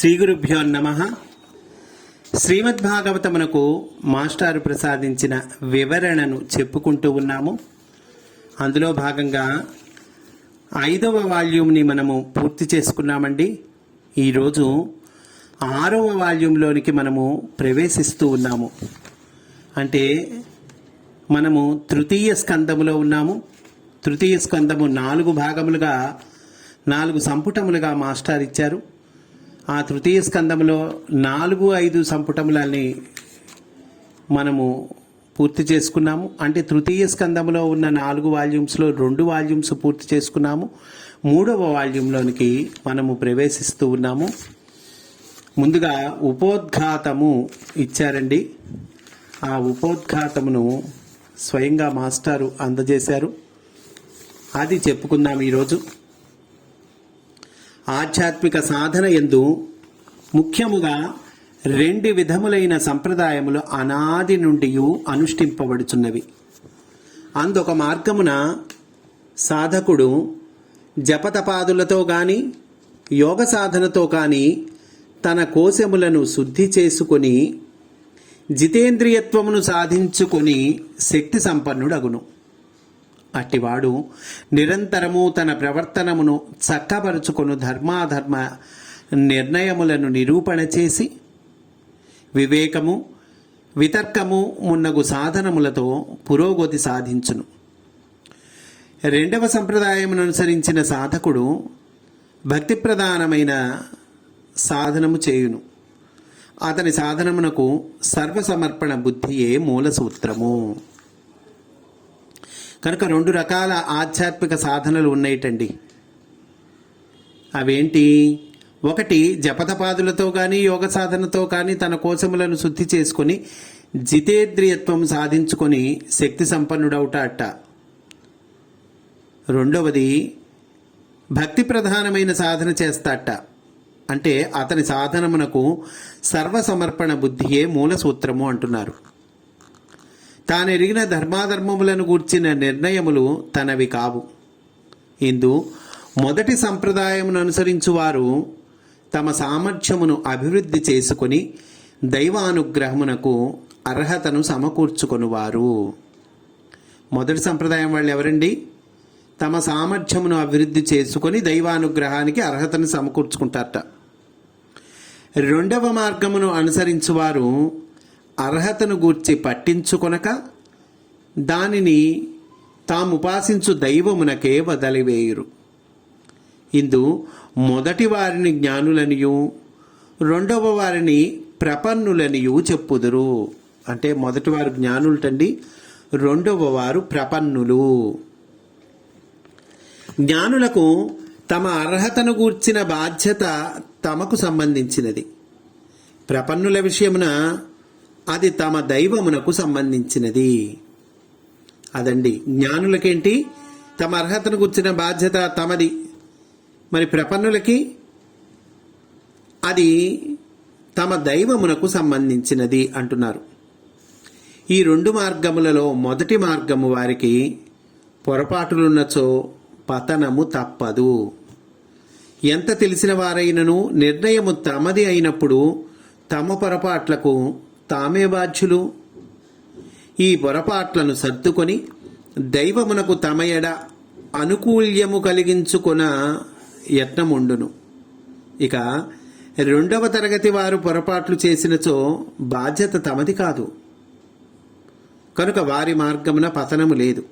శ్రీ గురుభ్యో నమః. శ్రీమద్భాగవతమునకు మాస్టారు ప్రసాదించిన వివరణను చెప్పుకుంటూ ఉన్నాము. అందులో భాగంగా 5వ వాల్యూమ్ని మనము పూర్తి చేసుకున్నామండి. ఈరోజు 6వ వాల్యూమ్లోనికి మనము ప్రవేశిస్తూ ఉన్నాము. అంటే మనము తృతీయ స్కందములో ఉన్నాము. తృతీయ స్కందము 4 భాగములుగా 4 సంపుటములుగా మాస్టర్ ఇచ్చారు. ఆ తృతీయ స్కందంలో 4-5 సంపుటములని మనము పూర్తి చేసుకున్నాము. అంటే తృతీయ స్కందంలో ఉన్న 4 వాల్యూమ్స్లో 2 వాల్యూమ్స్ పూర్తి చేసుకున్నాము. 3వ వాల్యూమ్లోనికి మనము ప్రవేశిస్తూ ఉన్నాము. ముందుగా ఉపోద్ఘాతము ఇచ్చారండి. ఆ ఉపోద్ఘాతమును స్వయంగా మాస్టారు అందజేశారు. అది చెప్పుకుందాం ఈరోజు. ఆధ్యాత్మిక సాధన యందు ముఖ్యముగా 2 విధములైన సంప్రదాయములు అనాది నుండి అనుష్ఠింపబడుచున్నవి. అందొక మార్గమున సాధకుడు జపతపాదులతో గాని యోగ సాధనతో కానీ తన కోశములను శుద్ధి చేసుకొని జితేంద్రియత్వమును సాధించుకొని శక్తి సంపన్నుడగును. అట్టివాడు నిరంతరము తన ప్రవర్తనమును చక్కపరుచుకొను ధర్మాధర్మ నిర్ణయములను నిరూపణ చేసి వివేకము వితర్కము మున్నగు సాధనములతో పురోగతి సాధించును. 2వ సంప్రదాయమును అనుసరించిన సాధకుడు భక్తి ప్రధానమైన సాధనము చేయును. అతని సాధనమునకు సర్వసమర్పణ బుద్ధియే మూల సూత్రము. కనుక 2 రకాల ఆధ్యాత్మిక సాధనలు ఉన్నాయిటండి. అవేంటి? ఒకటి జపతపాదులతో కానీ యోగ సాధనతో కానీ తన కోశములను శుద్ధి చేసుకొని జితేంద్రియత్వం సాధించుకొని శక్తి సంపన్నుడవుట. రెండవది భక్తి ప్రధానమైన సాధన చేస్తాట. అంటే అతని సాధనమునకు సర్వసమర్పణ బుద్ధియే మూల సూత్రము అంటున్నారు. తానెరిగిన ధర్మాధర్మములను గూర్చిన నిర్ణయములు తనవి కావు. ఇందు మొదటి సంప్రదాయమును అనుసరించువారు తమ సామర్థ్యమును అభివృద్ధి చేసుకొని దైవానుగ్రహమునకు అర్హతను సమకూర్చుకొనువారు. మొదటి సంప్రదాయం వాళ్ళు ఎవరండి? తమ సామర్థ్యమును అభివృద్ధి చేసుకొని దైవానుగ్రహానికి అర్హతను సమకూర్చుకుంటారట. 2వ మార్గమును అనుసరించువారు అర్హతను గూర్చి పట్టించుకొనక దానిని తాము ఉపాసించు దైవమునకే వదిలివేయురు. ఇందు మొదటి వారిని జ్ఞానులనియు 2వ వారిని ప్రపన్నులనియు చెప్పుదురు. అంటే మొదటి వారు జ్ఞానులటండి, 2వ వారు ప్రపన్నులు. జ్ఞానులకు తమ అర్హతను గూర్చిన బాధ్యత తమకు సంబంధించినది. ప్రపన్నుల విషయమున అది తమ దైవమునకు సంబంధించినది. అదండి జ్ఞానులకేంటి? తమ అర్హతను గుర్చిన బాధ్యత తమది. మరి ప్రపన్నులకి అది తమ దైవమునకు సంబంధించినది అంటున్నారు. ఈ 2 మార్గములలో మొదటి మార్గము వారికి పొరపాటులున్నచో పతనము తప్పదు. ఎంత తెలిసిన వారైనను నిర్ణయము తమది అయినప్పుడు తమ పొరపాట్లకు తామే బాధ్యులు. ఈ పొరపాట్లను సర్దుకొని దైవమునకు తమ ఎడ అనుకూల్యము కలిగించుకొన యత్నముండును. ఇక 2వ తరగతి వారు పొరపాట్లు చేసినచో బాధ్యత తమది కాదు. కనుక వారి మార్గమున పతనము లేదు.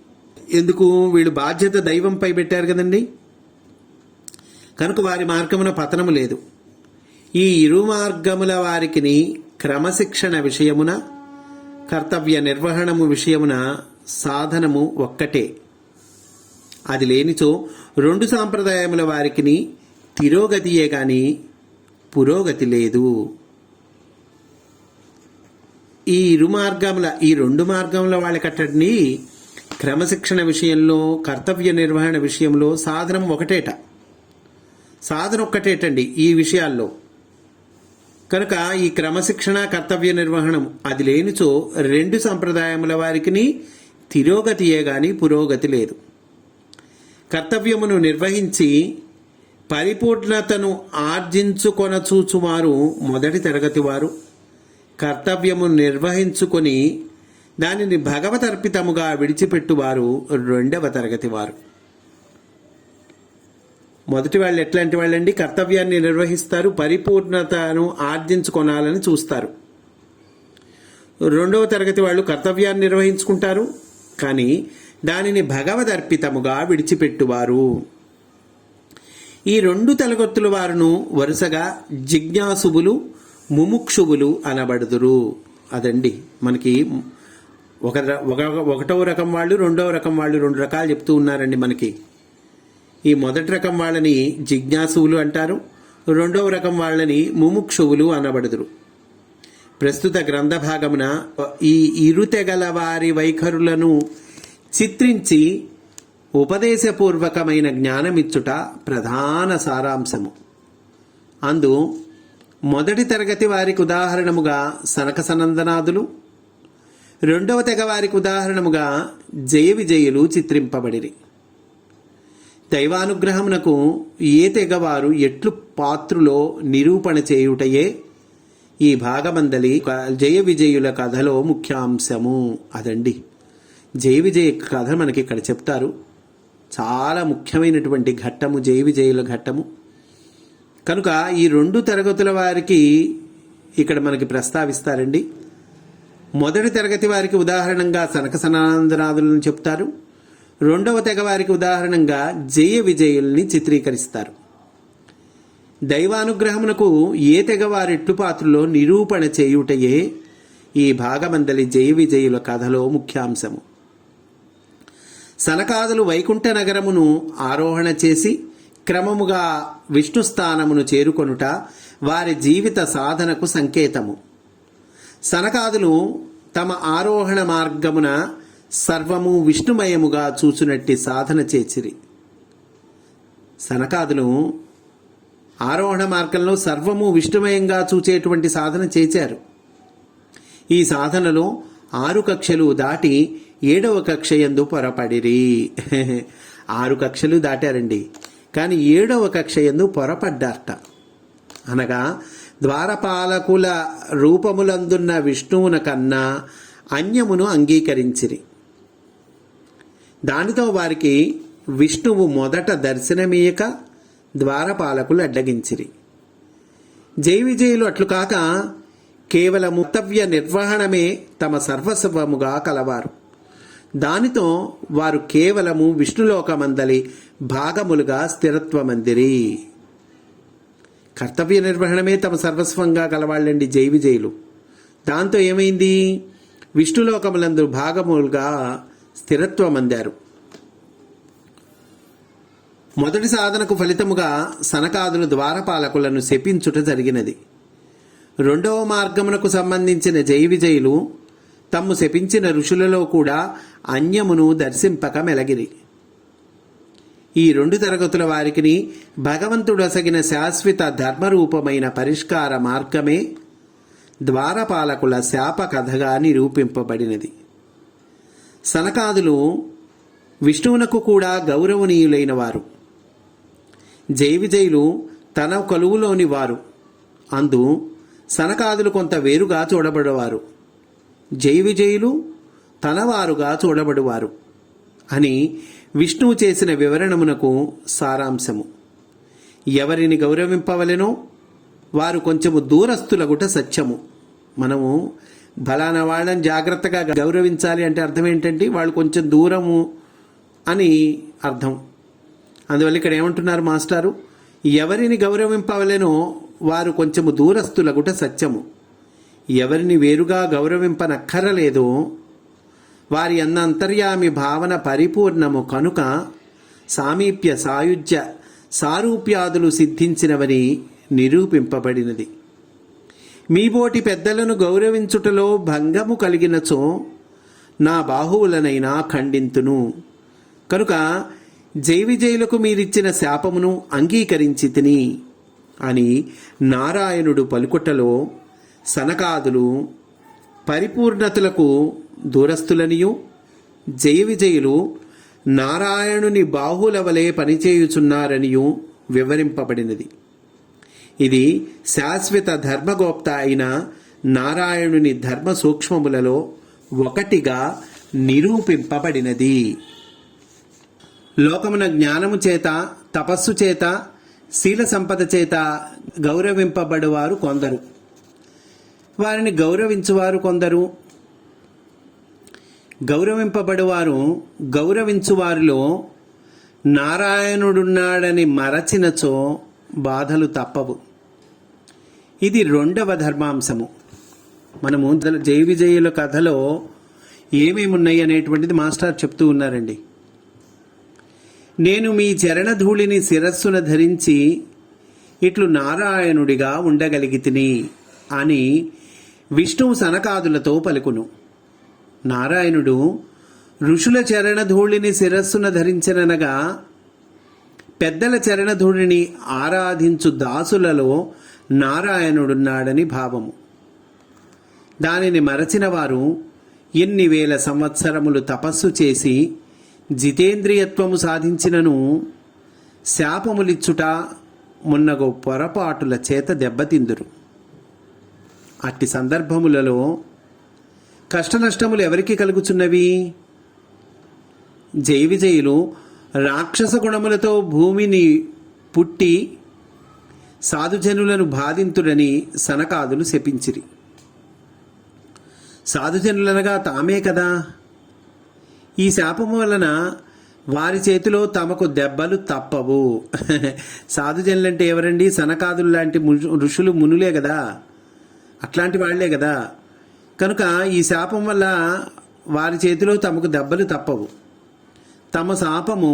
ఎందుకు? వీళ్ళు బాధ్యత దైవంపై పెట్టారు కదండి. కనుక వారి మార్గమున పతనము లేదు. ఈ 2 మార్గముల వారికిని క్రమశిక్షణ విషయమున కర్తవ్య నిర్వహణము విషయమున సాధనము ఒక్కటే. అది లేనిచో 2 సాంప్రదాయముల వారికిని తిరోగతియే గాని పురోగతి లేదు. ఈ 2 మార్గముల వాళ్ళకట్టండి క్రమశిక్షణ విషయంలో కర్తవ్య నిర్వహణ విషయంలో సాధనం ఒకటేట. సాధన ఒక్కటేటండి ఈ విషయాల్లో. కనుక ఈ క్రమశిక్షణ కర్తవ్య నిర్వహణం అది లేనిచో 2 సంప్రదాయముల వారికిని తిరోగతియే గాని పురోగతి లేదు. కర్తవ్యమును నిర్వహించి పరిపూర్ణతను ఆర్జించుకొనచూచువారు మొదటి తరగతి వారు, కర్తవ్యము నిర్వహించుకొని దానిని భగవతర్పితముగా విడిచిపెట్టువారు రెండవ తరగతి వారు. మొదటి వాళ్ళు ఎట్లాంటి వాళ్ళండి? కర్తవ్యాన్ని నిర్వహిస్తారు, పరిపూర్ణతను ఆర్జించుకొనాలని చూస్తారు. రెండవ తరగతి వాళ్ళు కర్తవ్యాన్ని నిర్వహించుకుంటారు, కానీ దానిని భగవదర్పితముగా విడిచిపెట్టువారు. ఈ రెండు తరగతుల వారును వరుసగా జిజ్ఞాసువులు, ముముక్షువులు అనబడుదురు. అదండి మనకి ఒకటవ రకం వాళ్ళు, రెండవ రకం వాళ్ళు, రెండు రకాలు చెప్తూ ఉన్నారండి మనకి. ఈ మొదటి రకం వాళ్ళని జిజ్ఞాసువులు అంటారు, రెండవ రకం వాళ్ళని ముముక్షువులు అనబడుదురు. ప్రస్తుత గ్రంథ భాగమున ఈ ఇరుతెగల వారి వైఖరులను చిత్రించి ఉపదేశపూర్వకమైన జ్ఞానమిచ్చుట ప్రధాన సారాంశము. అందు మొదటి తరగతి వారికి ఉదాహరణముగా సనక సనందనాదులు, రెండవ తెగ వారికి ఉదాహరణముగా జయ విజయులు చిత్రింపబడిరి. దైవానుగ్రహమునకు ఏ తెగవారు ఎట్లు పాత్రులో నిరూపణ చేయుటయే ఈ భాగమందలి జయ విజయుల కథలో ముఖ్యాంశము. అదండి జయ విజయ కథ మనకి ఇక్కడ చెప్తారు. చాలా ముఖ్యమైనటువంటి ఘట్టము జయ విజయుల ఘట్టము కనుక ఈ రెండు తరగతుల వారికి ఇక్కడ మనకి ప్రస్తావిస్తారండి. మొదటి తరగతి వారికి ఉదాహరణంగా సనక సనందనాదులను చెప్తారు, రెండవ తెగ వారికి ఉదాహరణంగా జయ విజయుల్ని చిత్రీకరిస్తారు. దైవానుగ్రహమునకు ఏ తెగ వారెట్టు పాత్రలో నిరూపణ చేయుటయే ఈ భాగమందలి జయ విజయుల కథలో ముఖ్యాంశము. సనకాదులు వైకుంఠ నగరమును ఆరోహణ చేసి క్రమముగా విష్ణుస్థానమును చేరుకొనుట వారి జీవిత సాధనకు సంకేతము. సనకాదులు తమ ఆరోహణ మార్గమున సర్వము విష్ణుమయముగా చూచునట్టి సాధన చేసిరి. సనకాదులు ఆరోహణ మార్గంలో సర్వము విష్ణుమయంగా చూచేటువంటి సాధన చేశారు. ఈ సాధనలో 6 కక్షలు దాటి 7వ కక్ష యందు పొరపడిరి. 6 కక్షలు దాటారండి, కానీ 7వ కక్ష యందు పొరపడ్డారట. అనగా ద్వారపాలకుల రూపములందున్న విష్ణువున కన్నా అన్యమును అంగీకరించిరి. దానితో వారికి విష్ణువు మొదట దర్శనమీయక ద్వారపాలకులు అడ్డగించిరి. జయ విజయులు అట్లు కాక కేవలం కర్తవ్య నిర్వహణమే తమ సర్వస్వముగా కలవారు. దానితో వారు కేవలము విష్ణులోకమందలి భాగములుగా స్థిరత్వమందిరి. కర్తవ్య నిర్వహణమే తమ సర్వస్వంగా కలవాళ్ళండి జయ విజయులు. దాంతో ఏమైంది? విష్ణులోకములందు భాగములుగా స్థిరత్వం అందారు. మొదటి సాధనకు ఫలితముగా సనకాదులు ద్వారపాలకులను శపించుట జరిగినది. రెండవ మార్గమునకు సంబంధించిన జయ విజయులు తమ్ము శపించిన ఋషులలో కూడా అన్యమును దర్శింపక మెలగిరి. ఈ 2 తరగతుల వారికి భగవంతుడొసగిన శాశ్వత ధర్మరూపమైన పరిష్కార మార్గమే ద్వారపాలకుల శాప కథగా నిరూపింపబడినది. సనకాదులు విష్ణువునకు కూడా గౌరవనీయులైన వారు. జయ విజయులు తన కొలువులోని వారు. అందు సనకాదులు కొంత వేరుగా చూడబడేవారు, జయ విజయులు తనవారుగా చూడబడువారు అని విష్ణువు చేసిన వివరణమునకు సారాంశము. ఎవరిని గౌరవింపవలెనో వారు కొంచెము దూరస్తులగుట సత్యము. మనము బలానా వాళ్ళని జాగ్రత్తగా గౌరవించాలి అంటే అర్థం ఏంటంటే వాళ్ళు కొంచెం దూరము అని అర్థం. అందువల్ల ఇక్కడ ఏమంటున్నారు మాస్టారు? ఎవరిని గౌరవింపవలెనో వారు కొంచెము దూరస్తులగుట సత్యము. ఎవరిని వేరుగా గౌరవింపనక్కరలేదో వారి అన్న అంతర్యామి భావన పరిపూర్ణము కనుక సామీప్య సాయుజ్య సారూప్యాదులు సిద్ధించినవని నిరూపింపబడినది. మీబోటి పెద్దలను గౌరవించుటలో భంగము కలిగినచో నా బాహువులనైనా ఖండింతును. కనుక జయ విజయులకు మీరిచ్చిన శాపమును అంగీకరించి తిని అని నారాయణుడు పలుకుటలో సనకాదులు పరిపూర్ణతలకు దూరస్తులనియు, జయ విజయులు నారాయణుని బాహుల వలె పనిచేయుచున్నారనియు వివరింపబడినది. ఇది శాశ్వత ధర్మగోప్త అయిన నారాయణుని ధర్మ సూక్ష్మములలో ఒకటిగా నిరూపింపబడినది. లోకమున జ్ఞానము చేత, తపస్సు చేత, శీల సంపద చేత గౌరవింపబడువారు కొందరు, వారిని గౌరవించువారు కొందరు. గౌరవించువారిలో నారాయణుడున్నాడని మరచినచో బాధలు తప్పవు. ఇది రెండవ ధర్మాంశము. మనము జయ విజయుల కథలో ఏమేమి ఉన్నాయి అనేటువంటిది మాస్టర్ చెప్తూ ఉన్నారండి. నేను మీ చరణధూళిని శిరస్సున ధరించి ఇట్లు నారాయణుడిగా ఉండగలిగితిని అని విష్ణువు సనకాదులతో పలుకును. నారాయణుడు ఋషుల చరణధూళిని శిరస్సున ధరించననగా పెద్దల చరణధూళిని ఆరాధించు దాసులలో నారాయణుడున్నాడని భావము. దానిని మరచిన వారు ఎన్ని వేల సంవత్సరములు తపస్సు చేసి జితేంద్రియత్వము సాధించినను శాపములిచ్చుట మున్నగు పొరపాటుల చేత దెబ్బతిందురు. అట్టి సందర్భములలో కష్టనష్టములు ఎవరికి కలుగుచున్నవి? జయ విజయులు రాక్షస గుణములతో భూమిని పుట్టి సాధుజనులను బాధింతుడని సనకాదులు శపించిరి. సాధుజనులనగా తామే కదా. ఈ శాపము వలన వారి చేతిలో తమకు దెబ్బలు తప్పవు. సాధుజనులంటే ఎవరండి? సనకాదులు లాంటి ఋషులు, మునులే కదా, అట్లాంటి వాళ్లే కదా. కనుక ఈ శాపం వల్ల వారి చేతిలో తమకు దెబ్బలు తప్పవు. తమ శాపము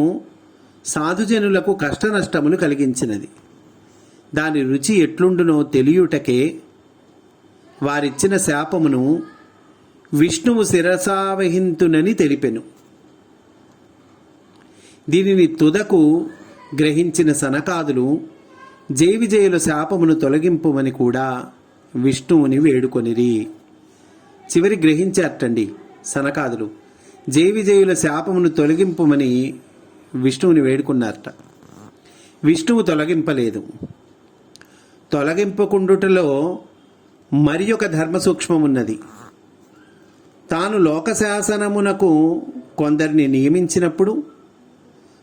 సాధుజనులకు కష్ట నష్టములు కలిగించినది. దాని రుచి ఎట్లుండునో తెలియుటకే వారిచ్చిన శాపమును విష్ణువు శిరసావహింతునని తెలిపెను. దీనిని తుదకు గ్రహించిన సనకాదులు జయ విజయుల శాపమును తొలగింపుమని కూడా విష్ణువుని వేడుకొనిరి. చివరి గ్రహించారటండి సనకాదులు. జయ విజయుల శాపమును తొలగింపుమని విష్ణువుని వేడుకున్నారట. విష్ణువు తొలగింపలేదు. తొలగింపకుండుటలో మరి ఒక ధర్మ సూక్ష్మమున్నది. తాను లోకశాసనమునకు కొందరిని నియమించినప్పుడు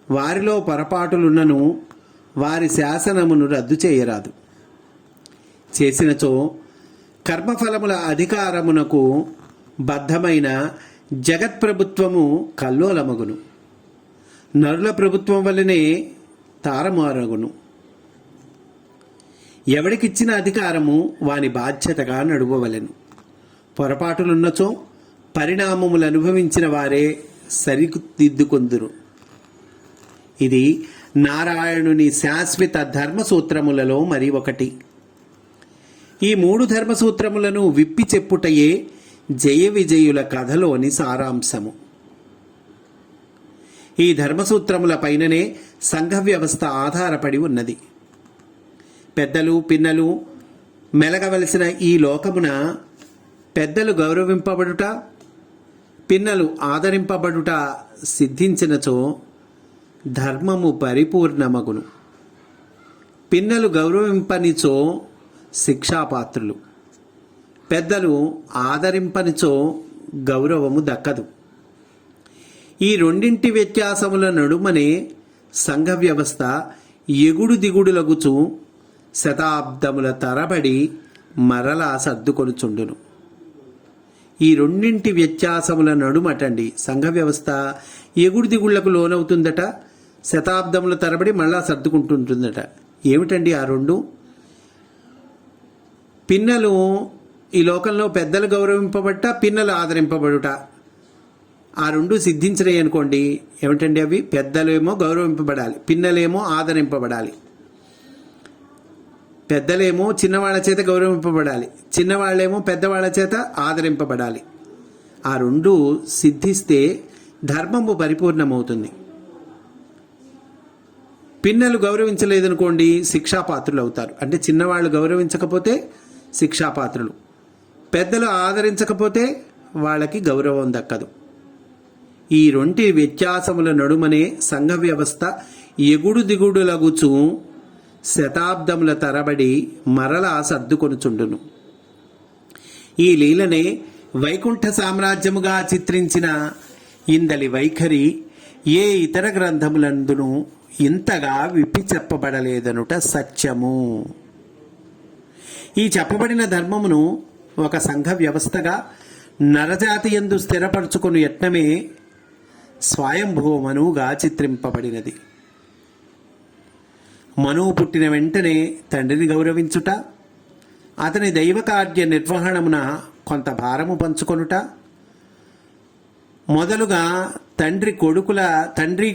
వారిలో పొరపాటులున్నను వారి శాసనమును రద్దు చేయరాదు. చేసినచో కర్మఫలముల అధికారమునకు బద్ధమైన జగత్ప్రభుత్వము కల్లోలమగును. నరుల ప్రభుత్వం వల్లనే తారమారగును. ఎవడికిచ్చిన అధికారము వాని బాధ్యతగా నడువవలెను. పొరపాటులున్నచో పరిణామములు అనుభవించిన వారే సరిదిద్దుకొందురు. ఇది నారాయణుని శాశ్వత ధర్మసూత్రములలో మరి ఒకటి. ఈ 3 ధర్మసూత్రములను విప్పి చెప్పుటయే జయ విజయుల కథలోని సారాంశము. ఈ ధర్మసూత్రముల పైననే సంఘ వ్యవస్థ ఆధారపడి ఉన్నది. పెద్దలు, పిన్నలు మెలగవలసిన ఈ లోకమున పెద్దలు గౌరవింపబడుట, పిన్నలు ఆదరింపబడుట సిద్ధించినచో ధర్మము పరిపూర్ణమగును. పిన్నలు గౌరవింపనిచో శిక్షాపాత్రులు, పెద్దలు ఆదరింపనిచో గౌరవము దక్కదు. ఈ రెండింటి వ్యత్యాసముల నడుమనే సంఘ వ్యవస్థ ఎగుడు దిగుడులగుచు శతాబ్దముల తరబడి మరలా సర్దుకొనుచుండును. ఈ రెండింటి వ్యత్యాసముల నడుమటండి సంఘ వ్యవస్థ ఎగుడు దిగుళ్లకు లోనవుతుందట, శతాబ్దముల తరబడి మళ్ళా సర్దుకుంటుంటుందట. ఏమిటండి ఆ రెండు? పిన్నలు ఈ లోకంలో పెద్దలు గౌరవింపబట్ట, పిన్నలు ఆదరింపబడుట, ఆ రెండు సిద్ధించినాయి అనుకోండి. ఏమిటండి అవి? పెద్దలేమో గౌరవింపబడాలి, పిన్నలేమో ఆదరింపబడాలి. పెద్దలేమో చిన్నవాళ్ల చేత గౌరవింపబడాలి, చిన్నవాళ్ళేమో పెద్దవాళ్ల చేత ఆదరింపబడాలి. ఆ రెండు సిద్ధిస్తే ధర్మము పరిపూర్ణమవుతుంది. పిన్నలు గౌరవించలేదనుకోండి శిక్షాపాత్రులు అవుతారు. అంటే చిన్నవాళ్ళు గౌరవించకపోతే శిక్షాపాత్రులు, పెద్దలు ఆదరించకపోతే వాళ్ళకి గౌరవం దక్కదు. ఈ రెండు వ్యత్యాసముల నడుమనే సంఘ వ్యవస్థ ఎగుడు దిగుడులగుచు శతాబ్దముల తరబడి మరలా సర్దుకొనుచుండును. ఈ లీలనే వైకుంఠ సామ్రాజ్యముగా చిత్రించిన ఇందలి వైఖరి ఏ ఇతర గ్రంథములందును ఇంతగా విప్పి చెప్పబడలేదనుట సత్యము. ఈ చెప్పబడిన ధర్మమును ఒక సంఘ వ్యవస్థగా నరజాతి యందు స్థిరపరచుకుని యత్నమే స్వయంభూ మనువుగా చిత్రింపబడినది. మనువు పుట్టిన వెంటనే తండ్రిని గౌరవించుట, అతని దైవకార్య నిర్వహణమున కొంత భారము పంచుకొనుట మొదలుగా తండ్రి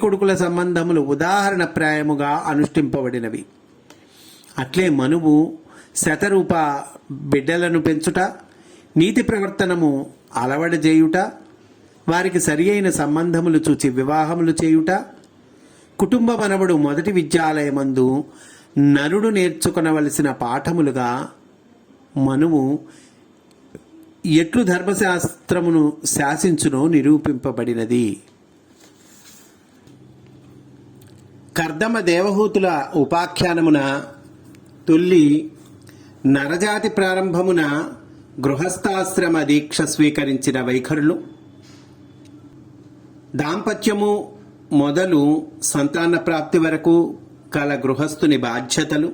కొడుకుల సంబంధములు ఉదాహరణప్రాయముగా అనుష్ఠింపబడినవి. అట్లే మనువు శతరూప బిడ్డలను పెంచుట, నీతి ప్రవర్తనము అలవడజేయుట, వారికి సరి అయిన సంబంధములు చూచి వివాహములు చేయుట, కుటుంబ మనవడు మొదటి విద్యాలయమందు నరుడు నేర్చుకొనవలసిన పాఠములుగా మనువు ఎట్లు ధర్మశాస్త్రమును శాసించునో నిరూపింపబడినది. కర్దమ దేవహూతుల ఉపాఖ్యానమున తొల్లి నరజాతి ప్రారంభమున గృహస్థాశ్రమ దీక్ష స్వీకరించిన వైఖరులు, దాంపత్యము మొదలు సంతాన ప్రాప్తి వరకు కల గృహస్థుని బాధ్యతలు,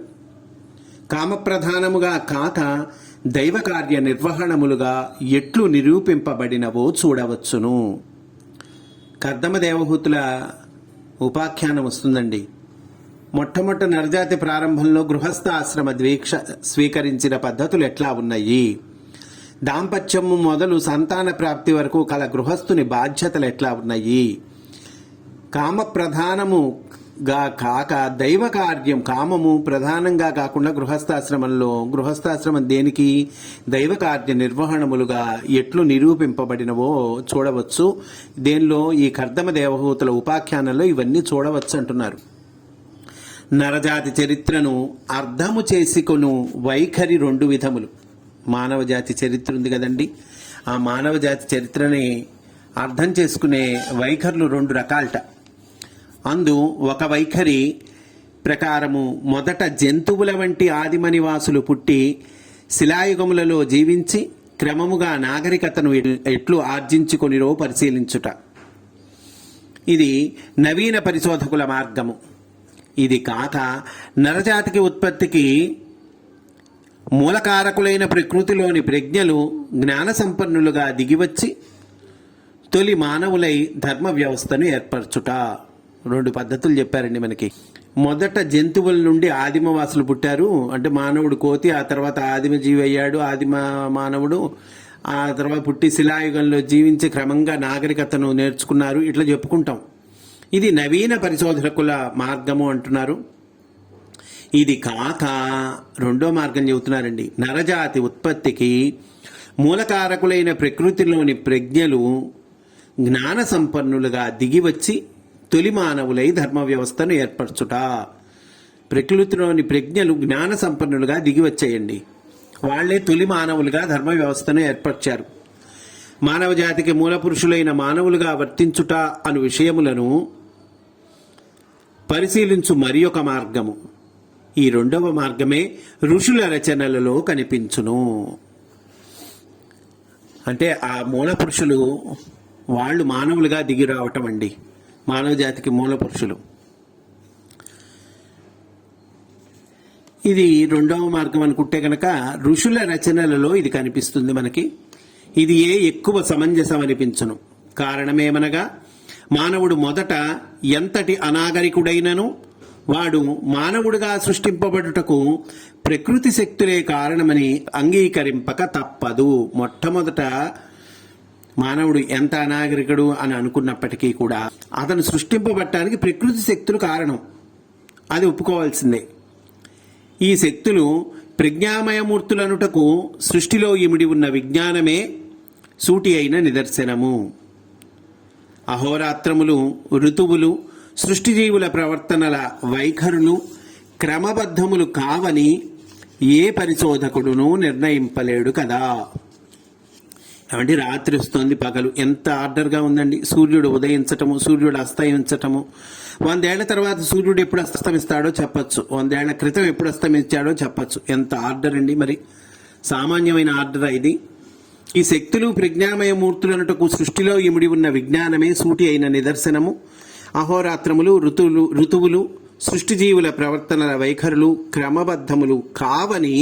కామప్రధానముగా కాక దైవకార్య నిర్వహణములుగా ఎట్లు నిరూపింపబడినవో చూడవచ్చును. కర్దమ దేవహూతుల ఉపాఖ్యానం వస్తుందండి. మొట్టమొదటి నరజాతి ప్రారంభంలో గృహస్థ ఆశ్రమ దీక్ష స్వీకరించిన పద్ధతులు ఎట్లా ఉన్నాయి, దాంపత్యము మొదలు సంతాన ప్రాప్తి వరకు కల గృహస్థుని బాధ్యతలు ఎట్లా ఉన్నాయి, కామ ప్రధానముగా కాక దైవ కార్యం, కామము ప్రధానంగా కాకుండా గృహస్థాశ్రమం దేనికి దైవ కార్య నిర్వహణములుగా ఎట్లు నిరూపింపబడినవో చూడవచ్చు. దేనిలో ఈ కర్దమ దేవహూతుల ఉపాఖ్యానంలో ఇవన్నీ చూడవచ్చు అంటున్నారు. నరజాతి చరిత్రను అర్థము చేసుకొను వైఖరి రెండు విధములు. మానవ జాతి చరిత్ర ఉంది కదండి, ఆ మానవ జాతి చరిత్రని అర్థం చేసుకునే వైఖరులు రెండు రకాలట. అందు ఒక వైఖరి ప్రకారము మొదట జంతువుల వంటి ఆదిమ నివాసులు పుట్టి శిలాయుగములలో జీవించి క్రమముగా నాగరికతను ఎట్లు ఆర్జించుకొనిరో పరిశీలించుట. ఇది నవీన పరిశోధకుల మార్గము. ఇది కాక నరజాతికి ఉత్పత్తికి మూలకారకులైన ప్రకృతిలోని ప్రజ్ఞలు జ్ఞాన సంపన్నులుగా దిగివచ్చి తొలి మానవులై ధర్మ వ్యవస్థను ఏర్పరచుట. రెండు పద్ధతులు చెప్పారండి మనకి. మొదట జంతువుల నుండి ఆదిమవాసులు పుట్టారు, అంటే మానవుడు కోతి, ఆ తర్వాత ఆదిమ జీవి అయ్యాడు, ఆదిమ మానవుడు, ఆ తర్వాత పుట్టి శిలాయుగంలో జీవించి క్రమంగా నాగరికతను నేర్చుకున్నారు, ఇట్లా చెప్పుకుంటాం. ఇది నవీన పరిశోధకుల మార్గము అంటున్నారు. ఇది కాక రెండో మార్గం చెబుతున్నారండి. నరజాతి ఉత్పత్తికి మూలకారకులైన ప్రకృతిలోని ప్రజ్ఞలు జ్ఞాన సంపన్నులుగా దిగివచ్చి తొలి మానవులై ధర్మ వ్యవస్థను ఏర్పరచుట. ప్రకృతిలోని ప్రజ్ఞలు జ్ఞాన సంపన్నులుగా దిగివచ్చేయండి, వాళ్లే తొలి మానవులుగా ధర్మ వ్యవస్థను ఏర్పరిచారు. మానవ జాతికి మూల పురుషులైన మానవులుగా వర్తించుట అను విషయములను పరిశీలించు మరి ఒక మార్గము. ఈ రెండవ మార్గమే ఋషుల రచనలలో కనిపించును. అంటే ఆ మూల పురుషులు వాళ్ళు మానవులుగా దిగి రావటం అండి, మానవ జాతికి మూల పురుషులు. ఇది రెండవ మార్గం అనుకుంటే కనుక ఋషుల రచనలలో ఇది కనిపిస్తుంది మనకి. ఇది ఎక్కువ సమంజసం అనిపించను. కారణమేమనగా మానవుడు మొదట ఎంతటి అనాగరికుడైనను వాడు మానవుడిగా సృష్టింపబడుటకు ప్రకృతి శక్తులే కారణమని అంగీకరింపక తప్పదు. మొట్టమొదట మానవుడు ఎంత అనాగరికుడు అని అనుకున్నప్పటికీ కూడా అతను సృష్టింపబడటానికి ప్రకృతి శక్తులు కారణం, అది ఒప్పుకోవాల్సిందే. ఈ శక్తులు ప్రజ్ఞామయమూర్తులనుటకు సృష్టిలో ఇమిడి ఉన్న విజ్ఞానమే సూటి అయిన నిదర్శనము. అహోరాత్రములు, ఋతువులు, సృష్టిజీవుల ప్రవర్తనల వైఖరులు క్రమబద్ధములు కావని ఏ పరిశోధకుడును నిర్ణయింపలేడు కదా. అంటే రాత్రి వస్తుంది పగలు, ఎంత ఆర్డర్గా ఉందండి. సూర్యుడు ఉదయించటము, సూర్యుడు అస్తమించటము. 100 ఏళ్ల తర్వాత సూర్యుడు ఎప్పుడు అస్తమిస్తాడో చెప్పచ్చు, 100 ఏళ్ల క్రితం ఎప్పుడు అస్తమించాడో చెప్పచ్చు. ఎంత ఆర్డర్ అండి, మరి సామాన్యమైన ఆర్డర్ ఇది. ఈ శక్తులు ప్రజ్ఞామయ మూర్తులనుటకు సృష్టిలో ఇమిడి ఉన్న విజ్ఞానమే సూటి అయిన నిదర్శనము. అహోరాత్రములు, ఋతువులు, సృష్టి జీవుల ప్రవర్తనల వైఖరులు క్రమబద్ధములు కావని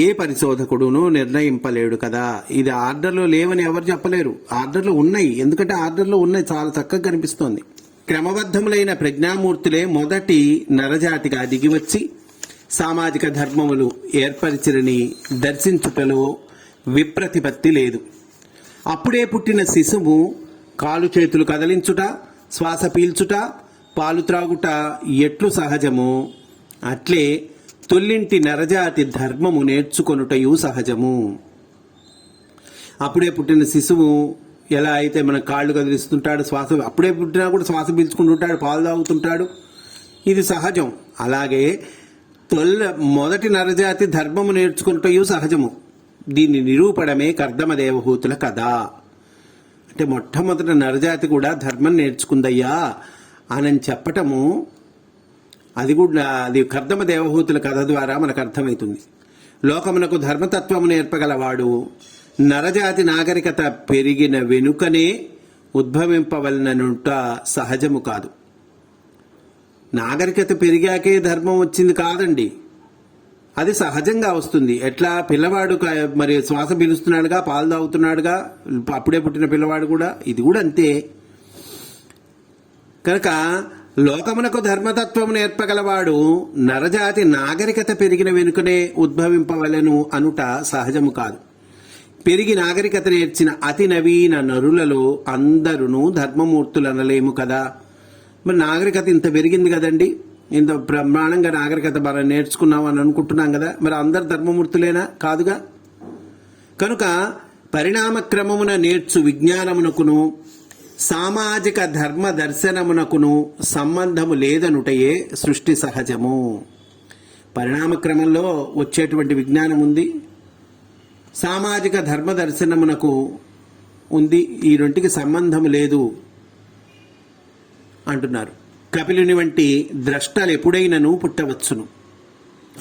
ఏ పరిశోధకుడును నిర్ణయింపలేడు కదా. ఇది ఆర్డర్లో లేవని ఎవరు చెప్పలేరు. ఆర్డర్లో ఉన్నాయి, ఎందుకంటే ఆర్డర్లో ఉన్నాయి, చాలా చక్కగా కనిపిస్తోంది. క్రమబద్ధములైన ప్రజ్ఞామూర్తులే మొదటి నరజాతిగా దిగివచ్చి సామాజిక ధర్మములు ఏర్పరిచిరని దర్శించుటలో విప్రతిపత్తి లేదు. అప్పుడే పుట్టిన శిశువు కాలు చేతులు కదలించుట, శ్వాస పీల్చుట, పాలు త్రాగుట ఎట్లు సహజము, అట్లే తొల్లింటి నరజాతి ధర్మము నేర్చుకొనుటయు సహజము. అప్పుడే పుట్టిన శిశువు ఎలా అయితే మన కాళ్ళు కదిలిస్తుంటాడు, శ్వాస అప్పుడే పుట్టినా కూడా శ్వాస పీల్చుకుంటుంటాడు, పాలు తాగుతుంటాడు, ఇది సహజం. అలాగే మొదటి నరజాతి ధర్మము నేర్చుకున్నటయు సహజము. దీన్ని నిరూపడమే కర్దమ దేవహూతుల కథ. అంటే మొట్టమొదటి నరజాతి కూడా ధర్మం నేర్చుకుందయ్యా అని చెప్పటము, అది కర్దమ దేవహూతుల కథ ద్వారా మనకు అర్థమవుతుంది. లోకమునకు ధర్మతత్వము నేర్పగలవాడు నరజాతి నాగరికత పెరిగిన వెనుకనే ఉద్భవింపవలననుట సహజము కాదు. నాగరికత పెరిగాకే ధర్మం వచ్చింది కాదండి, అది సహజంగా వస్తుంది. ఎట్లా పిల్లవాడు మరి శ్వాస పీలుస్తున్నాడుగా, పాలు తాగుతున్నాడుగా, అప్పుడే పుట్టిన పిల్లవాడు కూడా, ఇది కూడా అంతే. కనుక లోకమునకు ధర్మతత్వము నేర్పగలవాడు నరజాతి నాగరికత పెరిగిన వెనుకనే ఉద్భవింపవలెను అనుట సహజము కాదు. పెరిగి నాగరికత నేర్చిన అతి నవీన నరులలో అందరూ ధర్మమూర్తులు అనలేము కదా. మరి నాగరికత ఇంత పెరిగింది కదండి, ఇంత బ్రహ్మాండంగా నాగరికత మనం నేర్చుకున్నాం అని అనుకుంటున్నాం కదా, మరి అందరు ధర్మమూర్తులేనా? కాదుగా. కనుక పరిణామక్రమమున నేర్చు విజ్ఞానమునకును సామాజిక ధర్మ దర్శనమునకును సంబంధము లేదనుటయే సృష్టి సహజము. పరిణామక్రమంలో వచ్చేటువంటి విజ్ఞానం ఉంది, సామాజిక ధర్మ దర్శనమునకు ఉంది, ఈ రెంటికి సంబంధము లేదు అంటున్నారు. కపిలుని వంటి ద్రష్టలు ఎప్పుడైనను పుట్టవచ్చును.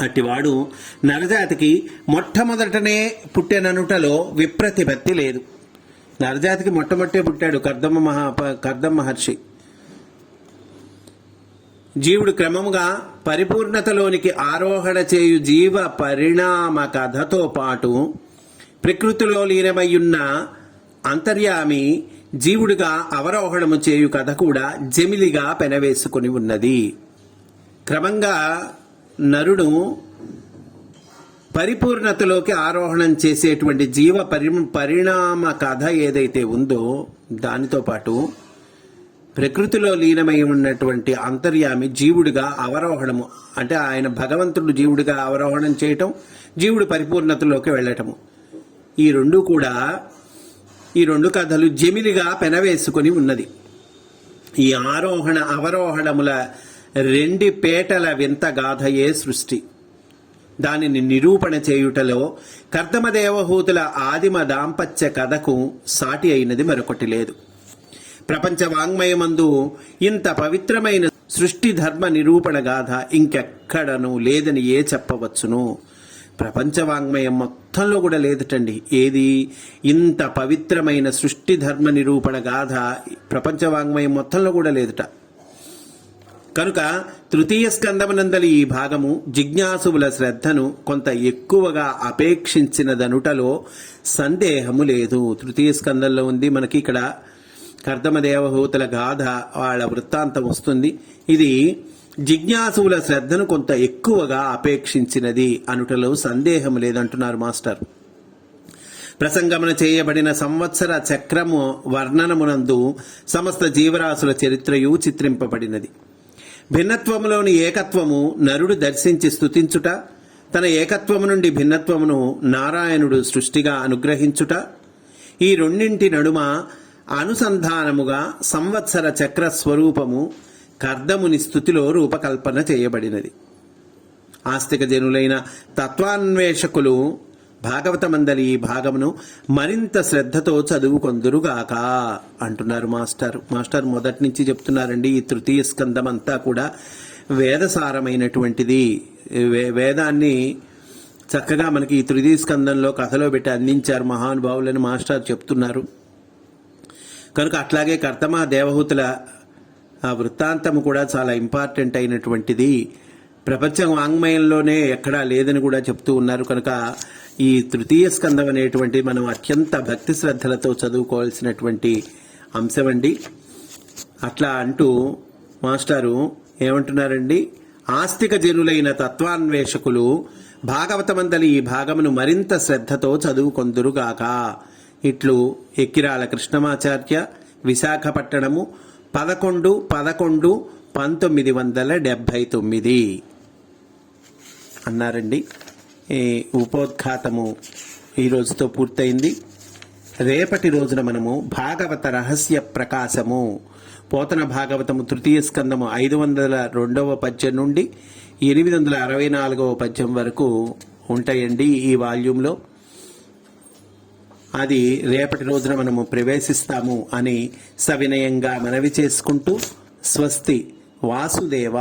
అట్టివాడు నరజాతికి మొట్టమొదటనే పుట్టెననుటలో విప్రతిపత్తి లేదు. నరజాతికి మొట్టమొదటే పుట్టాడు కర్దమ మహర్షి. జీవుడు క్రమముగా పరిపూర్ణతలోనికి ఆరోహణ చేయు జీవ పరిణామ కథతో పాటు ప్రకృతిలో లీనమయ్యున్న అంతర్యామి జీవుడిగా అవరోహణము చేయు కథ కూడా జమిలిగా పెనవేసుకుని ఉన్నది. క్రమంగా నరుడు పరిపూర్ణతలోకి ఆరోహణం చేసేటువంటి జీవ పరిణామ కథ ఏదైతే ఉందో దానితో పాటు ప్రకృతిలో లీనమై ఉన్నటువంటి అంతర్యామి జీవుడిగా అవరోహణము, అంటే ఆయన భగవంతుడు జీవుడిగా అవరోహణం చేయటం, జీవుడు పరిపూర్ణతలోకి వెళ్ళటము, ఈ రెండు కథలు జమిలిగా పెనవేసుకొని ఉన్నది. ఈ ఆరోహణ అవరోహణముల రెండి పేటల వింత గాథయే సృష్టి. దానిని నిరూపణ చేయుటలో కర్దమ దేవహూతుల ఆదిమ దాంపత్య కథకు సాటి అయినది మరొకటి లేదు. ప్రపంచ వాంగ్మయమందు ఇంత పవిత్రమైన సృష్టి ధర్మ నిరూపణ గాథ ఇంకెక్కడనూ లేదని చెప్పవచ్చును. ప్రపంచ వాంగ్మయం మొత్తంలో కూడా లేదటండి. ఏది ఇంత పవిత్రమైన సృష్టి ధర్మ నిరూపణ గాథ ప్రపంచ వాంగ్మయం మొత్తంలో కూడా లేదట. కనుక తృతీయ స్కందమునందలి ఈ భాగము జిజ్ఞాసువుల శ్రద్ధను కొంత ఎక్కువగా అపేక్షించినదనుటలో సందేహము లేదు. తృతీయ స్కందంలో ఉంది మనకి, ఇక్కడ కర్దమ దేవహూతుల గాథ వాళ్ళ వృత్తాంతం వస్తుంది. ఇది జిజ్ఞాసువుల శ్రద్ధను కొంత ఎక్కువగా అపేక్షించినది అనుటలో సందేహం లేదంటున్నారు మాస్టర్. ప్రసంగమున చేయబడిన సంవత్సర చక్రము వర్ణనమునందు సమస్త జీవరాశుల చరిత్రయు చిత్రింపబడినది. భిన్నత్వములోని ఏకత్వము నరుడు దర్శించి స్తుతించుట, తన ఏకత్వము నుండి భిన్నత్వమును నారాయణుడు సృష్టిగా అనుగ్రహించుట, ఈ రెండింటి నడుమ అనుసంధానముగా సంవత్సర చక్ర స్వరూపము కర్దముని స్థుతిలో రూపకల్పన చేయబడినది. ఆస్తిక జనులైన తత్వాన్వేషకులు భాగవత మందలి ఈ భాగమును మరింత శ్రద్ధతో చదువుకొందురుగాక అంటున్నారు మాస్టర్ మొదటి నుంచి చెప్తున్నారండి. ఈ తృతీయ స్కందం అంతా కూడా వేదసారమైనటువంటిది. వేదాన్ని చక్కగా మనకి ఈ తృతీయ స్కందంలో కథలో పెట్టి అందించారు మహానుభావులని మాస్టర్ చెప్తున్నారు. కనుక అట్లాగే కర్తమా దేవహూతుల ఆ వృత్తాంతము కూడా చాలా ఇంపార్టెంట్ అయినటువంటిది. ప్రపంచ వాంగ్మయంలోనే ఎక్కడా లేదని కూడా చెప్తూ ఉన్నారు. కనుక ఈ తృతీయ స్కందం అనేటువంటి మనం అత్యంత భక్తి శ్రద్ధలతో చదువుకోవాల్సినటువంటి అంశమండి. అట్లా అంటూ మాస్టారు ఏమంటున్నారండి, ఆస్తిక జనులైన తత్వాన్వేషకులు భాగవతమందలి ఈ భాగమును మరింత శ్రద్ధతో చదువుకొందురుగాక. ఇట్లు ఎక్కిరాల కృష్ణమాచార్య, విశాఖపట్టణము 11/11/1979 అన్నారండి. ఈ ఉపోద్ఘాతము ఈ రోజుతో పూర్తయింది. రేపటి రోజున మనము భాగవత రహస్య ప్రకాశము పోతన భాగవతము తృతీయ స్కందము 502వ పద్యం నుండి 864వ పద్యం వరకు ఉంటాయండి ఈ వాల్యూమ్లో. అది రేపటి రోజున మనము ప్రవేశిస్తాము అని సవినయంగా మనవి చేసుకుంటూ స్వస్తి. వాసుదేవ.